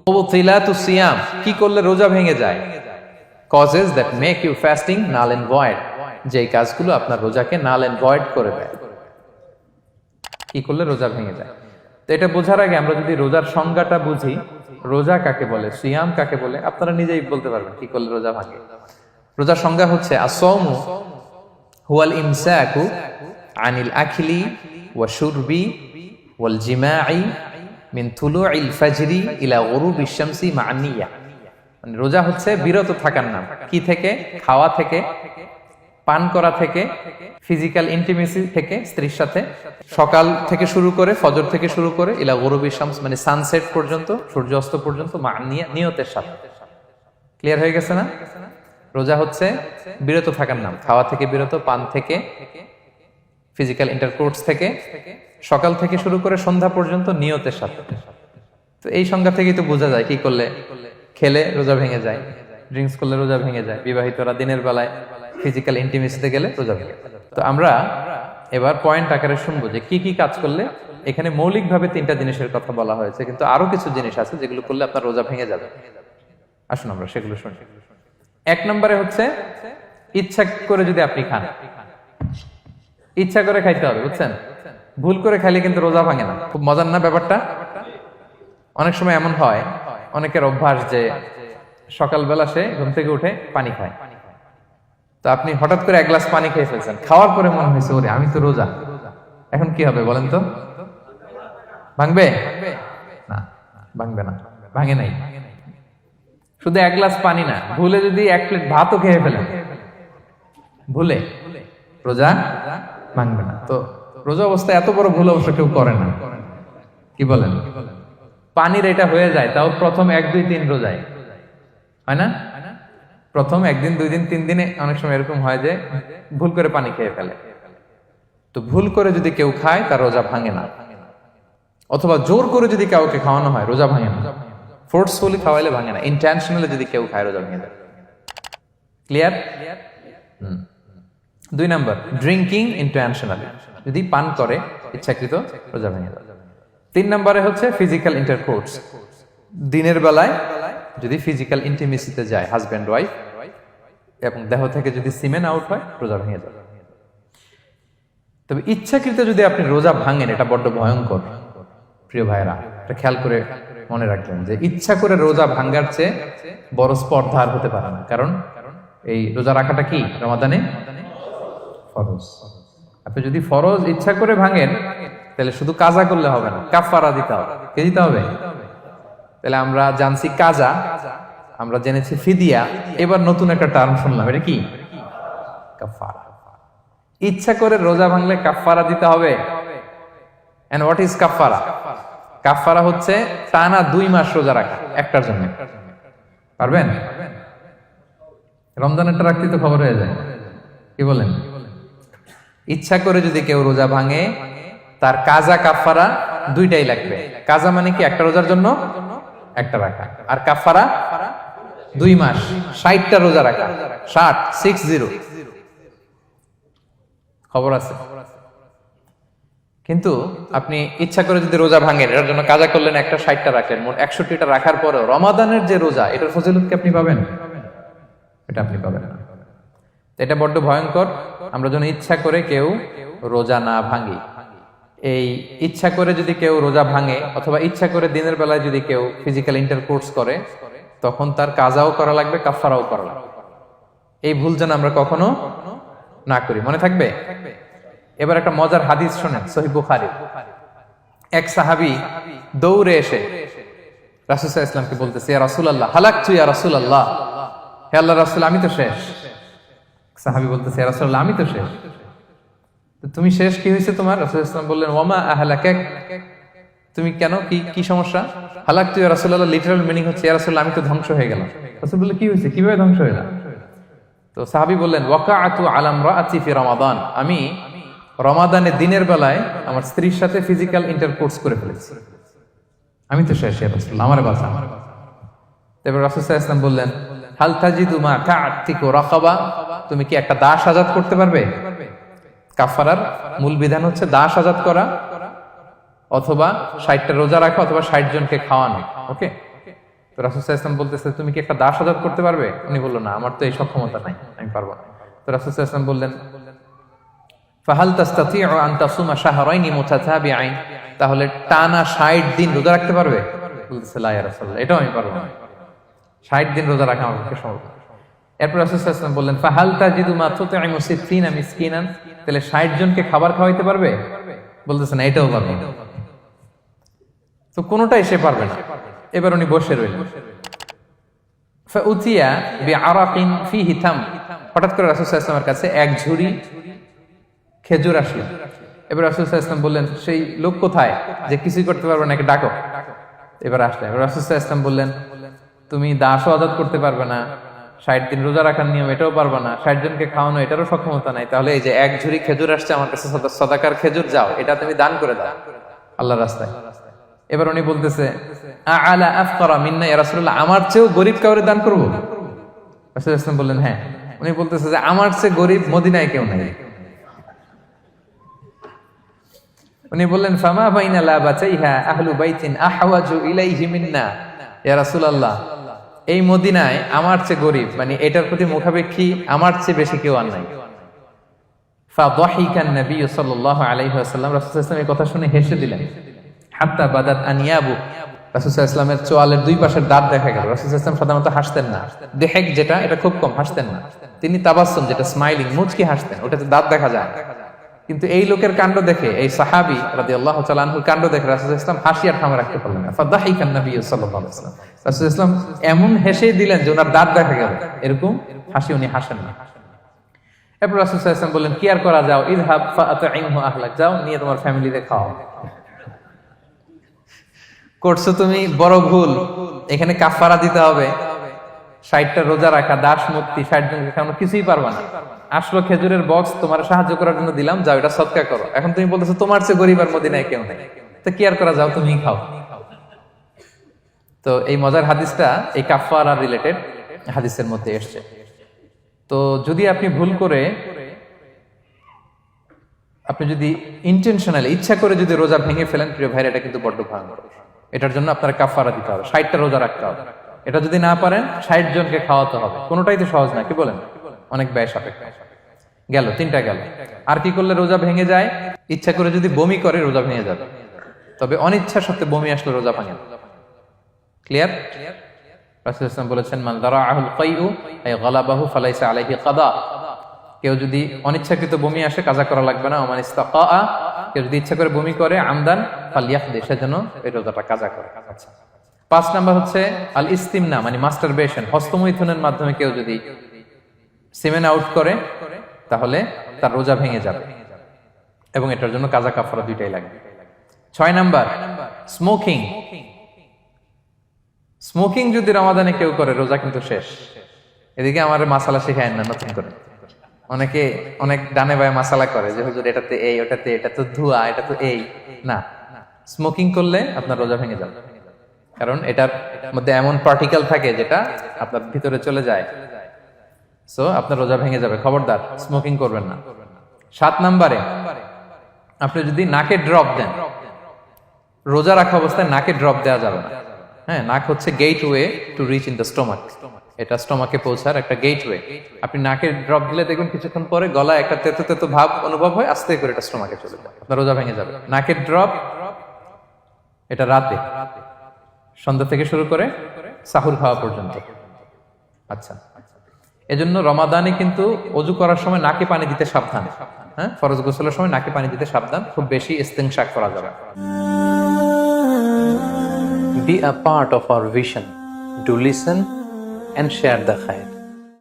মুবতিলাতুস সিয়াম, কি করলে রোজা ভেঙে যায়? Causes that make you fasting null and void, যে কাজগুলো আপনার রোজাকে নাল এন্ড ভয়েড করে দেয়। কি করলে রোজা ভেঙে যায়? তো এটা বোঝার আগে আমরা যদি রোজার সংজ্ঞাটা বুঝি, রোজা কাকে বলে, সিয়াম কাকে বলে, আপনারা নিজেই বলতে পারবেন কি করলে রোজা ভাঙে। রোজার সংজ্ঞা হচ্ছে আসওমু হুয়াল ইমসাকু আনিল আখলি ওয়া শুরবি ওয়াল জিমাই মিন তুলুইল ফাজরি ইলা গুরুবিশ শামসি মা নিয়া। মানে রোজা হচ্ছে বিরত থাকার নাম। কি থেকে? খাওয়া থেকে, পান করা থেকে, ফিজিক্যাল ইন্টিমেসি থেকে স্ত্রীর সাথে, সকাল থেকে শুরু করে, ফজর থেকে শুরু করে ইলা গুরুবিশ শামস মানে সানসেট পর্যন্ত, সূর্যাস্ত পর্যন্ত, মা নিয়া, নিয়তের সাথে। ক্লিয়ার হয়ে গেছে না? রোজা হচ্ছে বিরত থাকার নাম। খাওয়া থেকে বিরত, পান থেকে, ফিজিক্যাল ইন্টারকোর্স থেকে, সকাল থেকে শুরু করে সন্ধ্যা পর্যন্ত নিয়তের সাথে। তো এই সংজ্ঞা থেকেই তো বোঝা যায় কি করলে, খেলে রোজা ভেঙে যায়, ড্রিঙ্কস করলে রোজা ভেঙে যায়, বিবাহিতরা দিনের বেলায় ফিজিক্যাল ইন্টিমেসিতে গেলে রোজা ভেঙে যায়। তো আমরা এবার পয়েন্ট আকারে শুনবো যে কি কি কাজ করলে। এখানে মৌলিকভাবে 3টা জিনিসের কথা বলা হয়েছে, কিন্তু আরো কিছু জিনিস আছে যেগুলো করলে আপনার রোজা ভেঙে যাবে। আসুন আমরা সেগুলো শুনি। 1 নম্বরে হচ্ছে ইচ্ছা করে যদি আপনি খান, ইচ্ছা করে খাইতে হবে, বুঝছেন? ভুল করে খাইলে কিন্তু রোজা ভাঙে না। খুব মজার না ব্যাপারটা? অনেক সময় এমন হয়, অনেকের অভ্যাস যে সকালবেলা সে ঘুম থেকে উঠে পানি খায়। তো আপনি হঠাৎ করে 1 গ্লাস পানি খেয়ে ফেলছেন, খাওয়ার পরে মনে হয়েছে ওরে আমি তো রোজা, এখন কি হবে বলেন তো? ভাঙবে না? ভাঙবে না, ভাঙে নাই। শুধু 1 গ্লাস পানি না, ভুলে যদি 1 প্লেট ভাতও খেয়ে ফেলেন, ভুলে, রোজা ভাঙবে না। তো রোজা অবস্থায় এত বড় ভুল অবশ্য কেউ করে না, কি বলেন? পানির এটা হয়ে যায়, তাও প্রথম 1, 2, 3 রোজায় হয় না? প্রথম 1 দিন, 2 দিন, 3 দিনে অনেক সময় এরকম হয় যে ভুল করে পানি খেয়ে ফেলে। তো ভুল করে যদি কেউ খায় তার রোজা ভাঙে না। অথবা জোর করে যদি কাউকে খাওয়ানো হয় রোজা ভাঙে না। ফোর্সফুলি খাওয়াইলে ভাঙে না, ইন্টেনশনালি যদি কেউ খায় রোজা ভেঙে যায়। ক্লিয়ার? 2 নাম্বার, ড্রিঙ্কিং ইন্টেনশনালি, যদি পান করে ইচ্ছাকৃত, রোজা ভেঙে যায়। 3 নম্বরে হচ্ছে ফিজিক্যাল ইন্টারকোর্স, দিনের বেলায় যদি ফিজিক্যাল ইন্টিমেসিতে যায় হাজব্যান্ড ওয়াইফ এবং দেহ থেকে যদি সিমেন আউট হয় রোজা ভেঙে যায়। তবে ইচ্ছাকৃত যদি আপনি রোজা ভাঙেন, এটা বড্ড ভয়ঙ্কর প্রিয় ভাইরা। এটা খেয়াল করে মনে রাখবেন যে ইচ্ছা করে রোজা ভাঙার চেয়ে বড় স্পর্ধা আর হতে পারে না। কারণ এই রোজা রাখাটা কি রমাদানে ফরজ। আপনি যদি ফরজ ইচ্ছা করে ভাঙেন তাহলে শুধু কাজা করলে হবে না, কাফারা দিতে হবে। কে দিতে হবে? তাহলে আমরা জানছি কাজা, আমরা জেনেছি ফিদিয়া, এবার নতুন একটা টার্ম শুনলাম, এটা কি? কাফারা। ইচ্ছা করে রোজা ভাঙলে কাফারা দিতে হবে। এন্ড হোয়াট ইজ কাফারা? কাফারা হচ্ছে টানা 2 মাস রোজা রাখা একটার জন্য। পারবেন? রমজানেরটা রাখতে তো খবর হয়ে যায়, কি বলেন? ইচ্ছা করে যদি কেউ রোজা ভাঙে তার কাজা কাফারা 2টাই লাগবে। কাজা মানে কি? একটা রোজার জন্য একটা রাখা, আর কাফারা 2 মাস 60টা রোজা রাখা। 60 খবর আছে। কিন্তু আপনি ইচ্ছা করে যদি রোজা ভাঙেন, এটার জন্য কাজা করলেন, একটা 60টা রাখলেন, মোট 61টা রাখার পরেও রমাদানের যে রোজা, এটার ফজিলত কি আপনি পাবেন? এটা আপনি পাবেন না। এটা বড্ড ভয়ঙ্কর। আমরা যেন ইচ্ছা করে কেউ রোজা না ভাঙি। এই ইচ্ছা করে যদি কেউ রোজা ভাঙে অথবা ইচ্ছা করে দিনের বেলায় যদি কেউ ফিজিক্যাল ইন্টারকোর্স করে, তখন তার কাজাও করা লাগবে, কাফারাও করা লাগবে। এই ভুল যেন আমরা কখনো না করি, মনে থাকবে। এবার একটা মজার হাদিস শোনেন, সহিহ বুখারী। এক সাহাবী দৌড়ে এসে রাসূল সাল্লাল্লাহু আলাইহি ওয়াসাল্লামকে বলতেছে, ইয়া রাসূলুল্লাহ হালাকতু ইয়া রাসূলুল্লাহ, হে আল্লাহর রাসূল আমি তো শেষ। সাহাবী বলতেছে, ইয়া রাসূলুল্লাহ আমি তো শেষ। তুমি শেষ, কি হয়েছে তোমার? রাসূল সাল্লাল্লাহু আলাইহি ওয়াসাল্লাম বললেন, ওয়ামা আহলাকাক, তুমি কেন, কি সমস্যা? হালাকতু ইয়া রাসূলুল্লাহ লিটারাল মিনিং হচ্ছে, ইয়া রাসূলুল্লাহ আমি তো ধ্বংস হয়ে গেলাম। রাসূল বললেন, কি হয়েছে, কিভাবে ধ্বংস হইলাম? তো সাহাবী বললেন, ওয়াকাআতু আলা ইমরাআতি ফি রমাদান, আমি রমাদানে দিনের বেলায় আমার স্ত্রীর সাথে ফিজিক্যাল ইন্টারকোর্স করে ফেলেছি, আমি তো শেষ, ইয়া রাসূলুল্লাহ আমারে বাঁচান। তারপর রাসূল সাল্লাল্লাহু আলাইহি ওয়াসাল্লাম বললেন, হাল তাজিদু মা কা'তিকু রাকাবা, তুমি কি একটা দাস আজাদ করতে পারবে? কাফারার মূল বিধান হচ্ছে দাস আজাদ করা অথবা 60টা রোজা রাখা অথবা 60 জনকে খাওয়ানো। ওকে, তো রাসূল সাল্লাল্লাহু আলাইহি ওয়াসাল্লাম বলতেছে, তুমি কি একটা দাস আজাদ করতে পারবে? উনি বলল, না, আমার তো এই সক্ষমতা নাই, আমি পারবো না। তো রাসূল সাল্লাল্লাহু আলাইহি ওয়াসাল্লাম বললেন, ফাহাল তাস্তাতিউ আন তাসুমা শাহরাইনি মুতাতাবিআইন, তাহলে টানা 60 দিন রোজা রাখতে পারবে? বলতেছে, লা ইয়া রাসূলুল্লাহ, এটাও আমি পারবো না, 60 দিন রোজা রাখা আমার পক্ষে সম্ভব না। এরপর রাসূল সাল্লাল্লাহু আলাইহি ওয়াসাল্লাম বললেন, ফাহাল তাজিদু মা তুতঈমু 60 মিসকিনান, তাহলে 60 জনকে খাবার খাওয়াইতে পারবে? বলতেছে, না, এটাও পারবো না। তো কোনোটাই সে পারবে না। এবার উনি বসে রইলেন। ফাউতিয়া বিআরাকিন ফিহি তাম, হঠাৎ করে রাসূল সাল্লাল্লাহু আলাইহি ওয়াসাল্লামের কাছে এক ঝুড়ি খেজুর আসলো। এবার রাসূল সাল্লাল্লাহু আলাইহি ওয়াসাল্লাম বললেন, সেই লোক কোথায় যে কিছুই করতে পারবে না, একে ডাকো। এবার আসলেন। এবার রাসূল সাল্লাল্লাহু আলাইহি ওয়াসাল্লাম বললেন, তুমি দাসও আজাদ করতে পারবে না, 60 দিন রোজা রাখার নিয়ম এটাও পারবে না, 60 জনকে খাওয়ানো এটারও সক্ষমতা নাই, তাহলে এই যে এক ঝুড়ি খেজুর আসছে আমার কাছে, সাদাকার খেজুর, যাও এটা তুমি দান করে দাও আল্লাহর রাস্তায়। এবার উনি বলতেছে, আলা আফকারা মিন্না ইয়া রাসূলুল্লাহ, আমার চেয়েও গরীব কাউরে দান করব? রাসূল সাল্লাল্লাহু আলাইহি ওয়াসাল্লাম বললেন, হ্যাঁ। উনি বলতেছে যে আমার চেয়ে গরীব মদিনায় কেউ নাই। উনি বললেন, ফামা বাইনা লাবাতাইহা আহলু বাইতিন আহওয়াজু ইলাইহি মিন্না ইয়া রাসূলুল্লাহ, এই মদিনায় আমার চেয়ে গরীব, মানে এটার প্রতি মুখাপেক্ষী আমার চেয়ে বেশি কেউ আর নাই। ফাদাহিকান নবী সাল্লাল্লাহু আলাইহি ওয়াসাল্লাম, রাসূল সাল্লাল্লাহু আলাইহি ওয়াসাল্লাম এই কথা শুনে হেসে দিলেন। হাত্তা বাদাত আনিয়াবু, রাসূল সাল্লাল্লাহু আলাইহি ওয়াসাল্লামের চোয়ালের দুই পাশের দাঁত দেখা গেল। রাসূল সাল্লাল্লাহু আলাইহি ওয়াসাল্লাম সাধারণত হাসতেন না, দেহেক যেটা এটা খুব কম হাসতেন না, তিনি তাবাসসুম যেটা স্মাইলিং মুচকি হাসতেন, ওটাতে দাঁত দেখা যায়। কিন্তু এই লোকের কাণ্ড দেখে, এই সাহাবী রাদিয়াল্লাহু তাআলা আনহুর কাণ্ড দেখে রাসূল সাল্লাল্লাহু আলাইহি ওয়াসাল্লাম হাসি আর থামে রাখতে পারলেন না। ফাদাহিকান নবী সাল্লাল্লাহু আলাইহি ওয়াসাল্লাম, রাসূল সাল্লাল্লাহু আলাইহি ওয়াসাল্লাম এমন হেসে দিলেন যে ওনার দাঁত দেখা গেল, এরকম হাসি উনি হাসেন না। এরপর রাসূল সাল্লাল্লাহু আলাইহি ওয়াসাল্লাম বললেন, কি আর করা, যাও, ইযহাব ফাআতঈমহু আহলাক, যাও নিয়ে তোমার ফ্যামিলিতে খাও। করছো তুমি বড় ভুল, এখানে কাফারা দিতে হবে, 60টা রোজা রাখা, দাস মুক্তি, 60 জনকে খাওয়ানো, কিছুই পারবা না। আসলো খেজুরের বক্স, তোমার সাহায্য করার জন্য দিলাম, যাও এটা সদকা করো। এখন তুমি বলতেছো তোমার চেয়ে গরীব আর মদিনায় কেউ নেই, তো কি আর করা, যাও তুমি খাও। তো এই মজার হাদিসটা এই কাফারা রিলেটেড হাদিসের মধ্যে এসেছে। তো যদি আপনি ভুল করে, আপনি যদি ইন্টেনশনালি ইচ্ছা করে যদি রোজা ভেঙে ফেলেন, প্রিয় ভাইরা, এটা কিন্তু বড্ড ভয়ঙ্কর। এটার জন্য আপনার কাফারা দিতে হবে, 60টা রোজা রাখতে হবে। এটা যদি না পারেন, 60 জনকে খাওয়াতে হবে। কোনোটাই তো সহজ না, কি বলেন? অনেক ব্যয় সাপেক্ষ। গেল 3টা গেল। আর কি করলে রোজা ভেঙে যায়? ইচ্ছা করে যদি বমি করে রোজা ভেঙে যাবে, তবে অনিচ্ছা সত্ত্বে বমি আসলে রোজা ভাঙে। ক্লিয়ার? রাসূল সাল্লাল্লাহু আলাইহি ওয়াসাল্লাম বলেছেন, মান দারাআহুল কাইউ আই গালাবাহু ফালাইসা আলাইহি কাদা, কেউ যদি অনিচ্ছাকৃত বমি আসে কাজা করা লাগবে না। ওমান ইস্তাকা, কেউ যদি ইচ্ছা করে বমি করে, আমদান ফালিয়াকদি, সেজন্য এই রোজাটা কাজা করে। আচ্ছা, 5 নাম্বার হচ্ছে আল ইস্তিমনা, মানে মাস্টারবেশন, হস্তমৈথুনের মাধ্যমে কেউ যদি সিমেন আউট করে, তাহলে তার রোজা ভেঙে যাবে, এবং এটার জন্য কাজা কাফারা দুইটাই লাগবে। 6 নাম্বার স্মোকিং। স্মোকিং যদি রমাদানে কেউ করে, রোজা কিন্তু শেষ। এদিকে আমার মাসালা শেখায় না নতুন করে, অনেকে অনেক ডানে বায়ে মাসালা করে যে হুজুর এটাতে এই, ওটাতে, এটা তো ধোঁয়া, এটা তো এই না। স্মোকিং করলে আপনার রোজা ভেঙে যাবে, কারণ এটার মধ্যে এমন পার্টিকেল থাকে যেটা আপনার ভিতরে চলে যায়, সো আপনার রোজা ভেঙে যাবে। খবরদার স্মোকিং করবেন না। 7 নাম্বারে আপনি যদি নাকে ড্রপ দেন, রোজা রাখা অবস্থায় নাকে ড্রপ দেওয়া যাবে না। হ্যাঁ, নাক হচ্ছে gateway to reach in the stomach, এটা স্টোমাকে পৌঁছার একটা গেটওয়ে। আপনি নাকে ড্রপ দিলে দেখুন কিছুক্ষণ পরে গলায় একটা তেতো তেতো ভাব অনুভব হয়, আস্তে করে এটা স্টোমাকে চলে যায়, আপনার রোজা ভেঙে যাবে। নাকের ড্রপ এটা রাতে, সন্ধ্যা থেকে শুরু করে সাহুর খাওয়া পর্যন্ত। আচ্ছা, এজন্য রমাদানে কিন্তু অজু করার সময় নাকে পানি দিতে সাবধান। হ্যাঁ, ফরজ গোসলের সময় নাকে পানি দিতে সাবধান, খুব বেশি ইস্তিনশাক করা যাবে। Be a part of our vision. Do listen and share the khair.